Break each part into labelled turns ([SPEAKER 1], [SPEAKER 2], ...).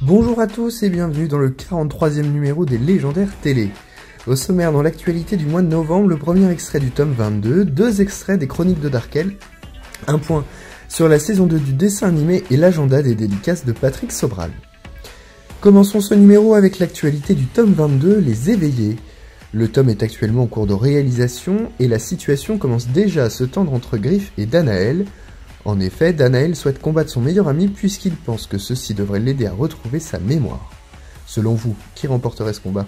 [SPEAKER 1] Bonjour à tous et bienvenue dans le 43e numéro des Légendaires Télé. Au sommaire dans l'actualité du mois de novembre, le premier extrait du tome 22, 2 extraits des Chroniques de Darkel, un point sur la saison 2 du dessin animé et l'agenda des dédicaces de Patrick Sobral. Commençons ce numéro avec l'actualité du tome 22, Les Éveillés. Le tome est actuellement en cours de réalisation et la situation commence déjà à se tendre entre Griff et Danaël. En effet, Danaël souhaite combattre son meilleur ami puisqu'il pense que ceci devrait l'aider à retrouver sa mémoire. Selon vous, qui remporterait ce combat?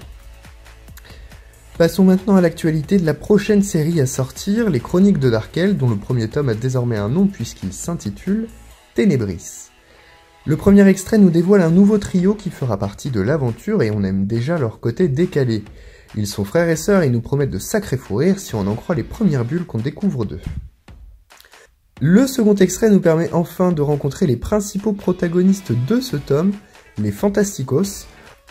[SPEAKER 1] Passons maintenant à l'actualité de la prochaine série à sortir, les Chroniques de Darkel, dont le premier tome a désormais un nom puisqu'il s'intitule Ténébris. Le premier extrait nous dévoile un nouveau trio qui fera partie de l'aventure et on aime déjà leur côté décalé. Ils sont frères et sœurs et nous promettent de sacrés fous rires si on en croit les premières bulles qu'on découvre d'eux. Le second extrait nous permet enfin de rencontrer les principaux protagonistes de ce tome, les Fantasticos.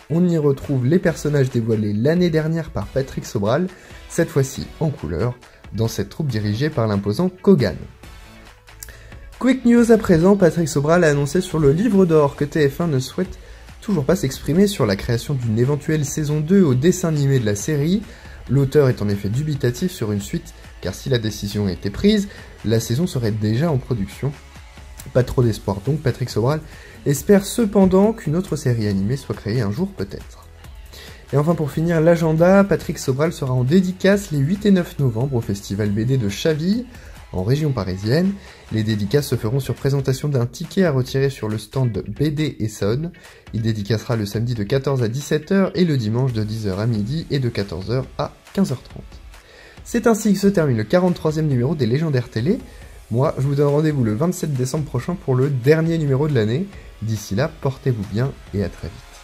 [SPEAKER 1] On y retrouve les personnages dévoilés l'année dernière par Patrick Sobral, cette fois-ci en couleur, dans cette troupe dirigée par l'imposant Kogan. Quick news à présent, Patrick Sobral a annoncé sur le livre d'or que TF1 ne souhaite toujours pas s'exprimer sur la création d'une éventuelle saison 2 au dessin animé de la série. L'auteur est en effet dubitatif sur une suite, car si la décision était prise, la saison serait déjà en production. Pas trop d'espoir donc, Patrick Sobral espère cependant qu'une autre série animée soit créée un jour peut-être. Et enfin pour finir l'agenda, Patrick Sobral sera en dédicace les 8 et 9 novembre au festival BD de Chaville, en région parisienne. Les dédicaces se feront sur présentation d'un ticket à retirer sur le stand BD Essonne. Il dédicacera le samedi de 14 à 17h et le dimanche de 10h à midi et de 14h à 15h30. C'est ainsi que se termine le 43e numéro des Légendaires Télé. Moi, je vous donne rendez-vous le 27 décembre prochain pour le dernier numéro de l'année. D'ici là, portez-vous bien et à très vite.